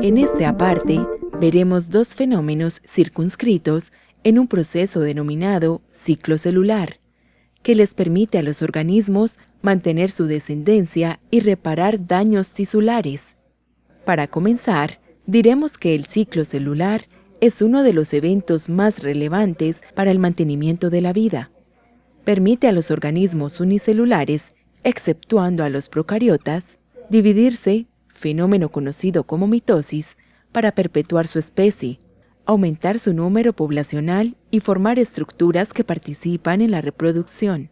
En este aparte, veremos dos fenómenos circunscritos en un proceso denominado ciclo celular, que les permite a los organismos mantener su descendencia y reparar daños tisulares. Para comenzar, diremos que el ciclo celular es uno de los eventos más relevantes para el mantenimiento de la vida. Permite a los organismos unicelulares, exceptuando a los procariotas, dividirse, fenómeno conocido como mitosis, para perpetuar su especie, aumentar su número poblacional y formar estructuras que participan en la reproducción.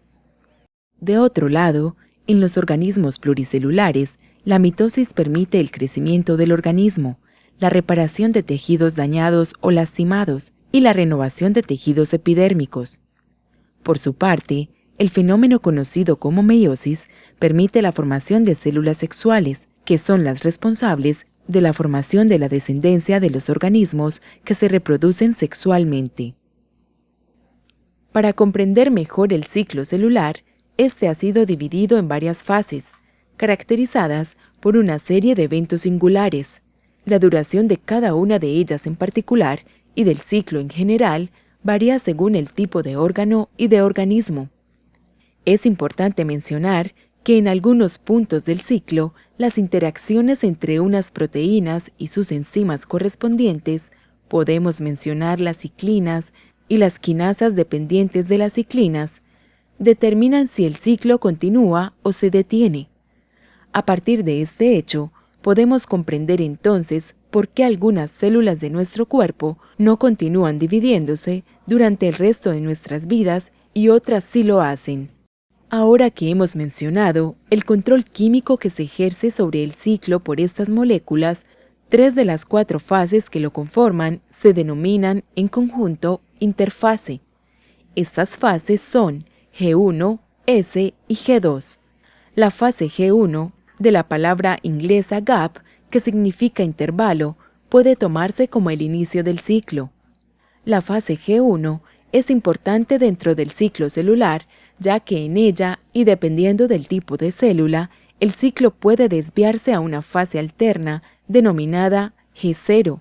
De otro lado, en los organismos pluricelulares, la mitosis permite el crecimiento del organismo, la reparación de tejidos dañados o lastimados y la renovación de tejidos epidérmicos. Por su parte, el fenómeno conocido como meiosis permite la formación de células sexuales, que son las responsables de la formación de la descendencia de los organismos que se reproducen sexualmente. Para comprender mejor el ciclo celular, este ha sido dividido en varias fases, caracterizadas por una serie de eventos singulares. La duración de cada una de ellas en particular y del ciclo en general varía según el tipo de órgano y de organismo. Es importante mencionar que en algunos puntos del ciclo, las interacciones entre unas proteínas y sus enzimas correspondientes, podemos mencionar las ciclinas y las quinasas dependientes de las ciclinas, determinan si el ciclo continúa o se detiene. A partir de este hecho, podemos comprender entonces por qué algunas células de nuestro cuerpo no continúan dividiéndose durante el resto de nuestras vidas y otras sí lo hacen. Ahora que hemos mencionado el control químico que se ejerce sobre el ciclo por estas moléculas, 3 de las 4 fases que lo conforman se denominan en conjunto interfase. Estas fases son G1, S y G2. La fase G1, de la palabra inglesa gap, que significa intervalo, puede tomarse como el inicio del ciclo. La fase G1 es importante dentro del ciclo celular, ya que en ella, y dependiendo del tipo de célula, el ciclo puede desviarse a una fase alterna denominada G0,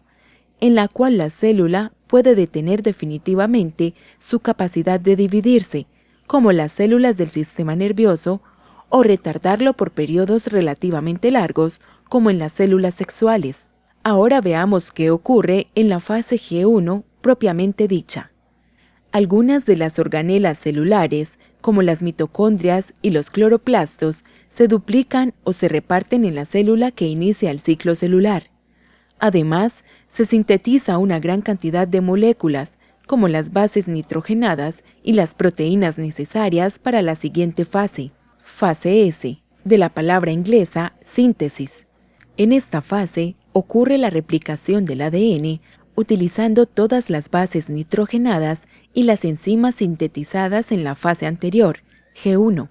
en la cual la célula puede detener definitivamente su capacidad de dividirse, como las células del sistema nervioso, o retardarlo por periodos relativamente largos, como en las células sexuales. Ahora veamos qué ocurre en la fase G1 propiamente dicha. Algunas de las organelas celulares, como las mitocondrias y los cloroplastos, se duplican o se reparten en la célula que inicia el ciclo celular. Además, se sintetiza una gran cantidad de moléculas, como las bases nitrogenadas y las proteínas necesarias para la siguiente fase, fase S, de la palabra inglesa síntesis. En esta fase ocurre la replicación del ADN utilizando todas las bases nitrogenadas y las enzimas sintetizadas en la fase anterior, G1.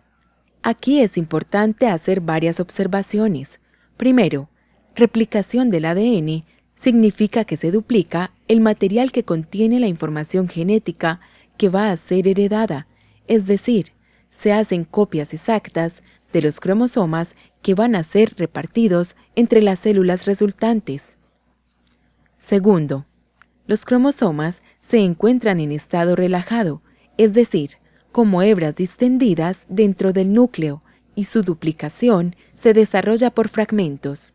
Aquí es importante hacer varias observaciones. Primero, replicación del ADN significa que se duplica el material que contiene la información genética que va a ser heredada, es decir, se hacen copias exactas de los cromosomas que van a ser repartidos entre las células resultantes. Segundo, los cromosomas se encuentran en estado relajado, es decir, como hebras distendidas dentro del núcleo, y su duplicación se desarrolla por fragmentos.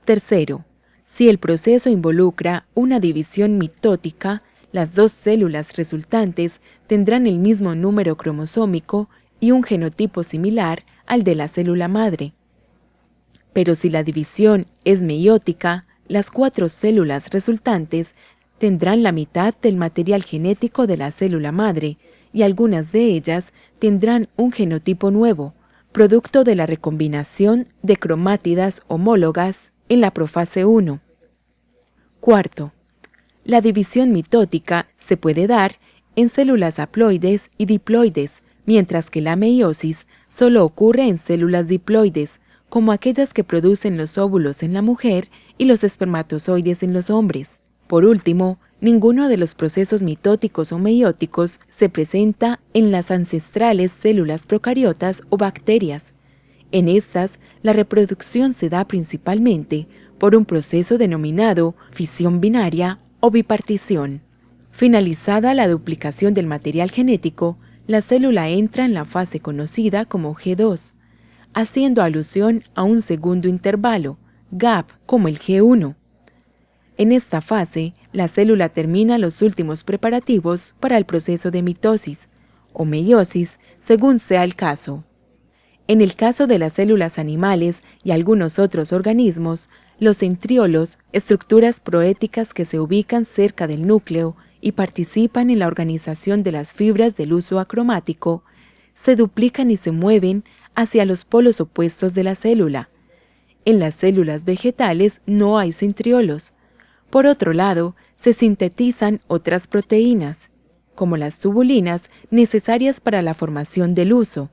Tercero, si el proceso involucra una división mitótica, las dos células resultantes tendrán el mismo número cromosómico y un genotipo similar al de la célula madre. Pero si la división es meiótica, las 4 células resultantes tendrán la mitad del material genético de la célula madre y algunas de ellas tendrán un genotipo nuevo, producto de la recombinación de cromátidas homólogas en la profase 1. Cuarto, la división mitótica se puede dar en células haploides y diploides, mientras que la meiosis solo ocurre en células diploides, como aquellas que producen los óvulos en la mujer y los espermatozoides en los hombres. Por último, Ninguno de los procesos mitóticos o meióticos se presenta en las ancestrales células procariotas o bacterias. En estas, la reproducción se da principalmente por un proceso denominado fisión binaria o bipartición. Finalizada la duplicación del material genético, la célula entra en la fase conocida como G2, haciendo alusión a un segundo intervalo, gap, como el G1. En esta fase, la célula termina los últimos preparativos para el proceso de mitosis o meiosis, según sea el caso. En el caso de las células animales y algunos otros organismos, los centriolos, estructuras proéticas que se ubican cerca del núcleo y participan en la organización de las fibras del uso acromático, se duplican y se mueven hacia los polos opuestos de la célula. En las células vegetales no hay centriolos. Por otro lado, se sintetizan otras proteínas, como las tubulinas, necesarias para la formación del huso.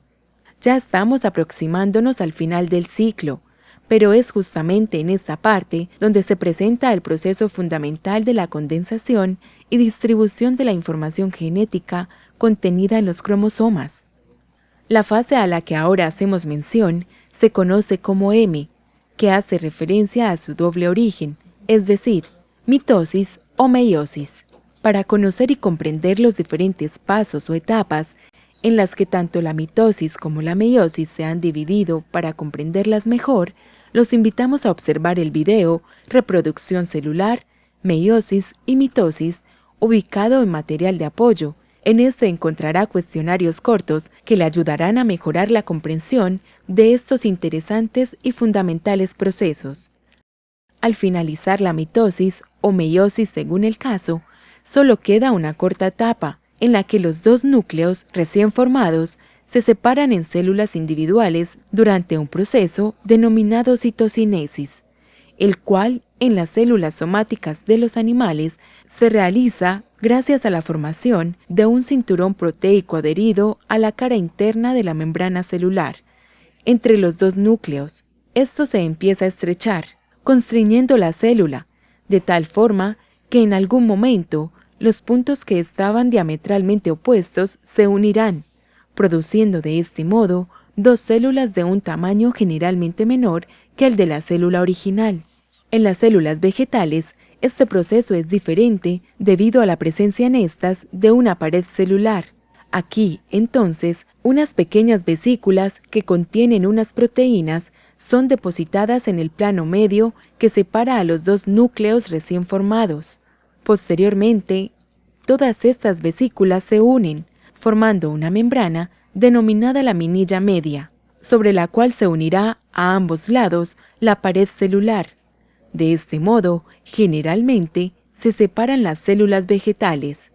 Ya estamos aproximándonos al final del ciclo, pero es justamente en esta parte donde se presenta el proceso fundamental de la condensación y distribución de la información genética contenida en los cromosomas. La fase a la que ahora hacemos mención se conoce como M, que hace referencia a su doble origen, es decir, mitosis o meiosis. Para conocer y comprender los diferentes pasos o etapas en las que tanto la mitosis como la meiosis se han dividido para comprenderlas mejor, los invitamos a observar el video Reproducción celular, meiosis y mitosis, ubicado en material de apoyo. En este encontrará cuestionarios cortos que le ayudarán a mejorar la comprensión de estos interesantes y fundamentales procesos. Al finalizar la mitosis o meiosis según el caso, solo queda una corta etapa en la que los dos núcleos recién formados se separan en células individuales durante un proceso denominado citocinesis, el cual en las células somáticas de los animales se realiza gracias a la formación de un cinturón proteico adherido a la cara interna de la membrana celular. Entre los dos núcleos, esto se empieza a estrechar, constriñendo la célula, de tal forma que en algún momento los puntos que estaban diametralmente opuestos se unirán, produciendo de este modo dos células de un tamaño generalmente menor que el de la célula original. En las células vegetales, este proceso es diferente debido a la presencia en estas de una pared celular. Aquí, entonces, unas pequeñas vesículas que contienen unas proteínas son depositadas en el plano medio que separa a los dos núcleos recién formados. Posteriormente, todas estas vesículas se unen, formando una membrana denominada laminilla media, sobre la cual se unirá a ambos lados la pared celular. De este modo, generalmente, se separan las células vegetales.